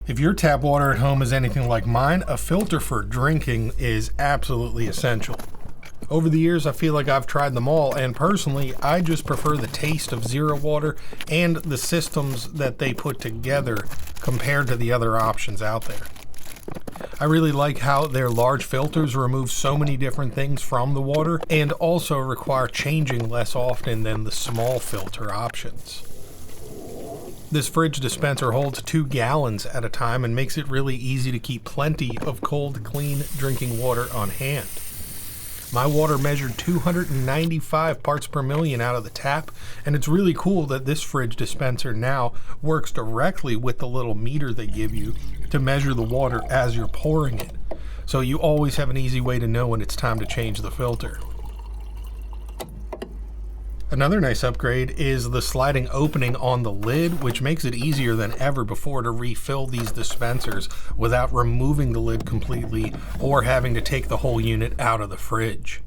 If your tap water at home is anything like mine, a filter for drinking is absolutely essential. Over the years, I feel like I've tried them all, and personally, I just prefer the taste of ZeroWater and the systems that they put together compared to the other options out there. I really like how their large filters remove so many different things from the water and also require changing less often than the small filter options. This fridge dispenser holds 2 gallons at a time and makes it really easy to keep plenty of cold, clean drinking water on hand. My water measured 295 parts per million out of the tap, and it's really cool that this fridge dispenser now works directly with the little meter they give you to measure the water as you're pouring it. So you always have an easy way to know when it's time to change the filter. Another nice upgrade is the sliding opening on the lid, which makes it easier than ever before to refill these dispensers without removing the lid completely or having to take the whole unit out of the fridge.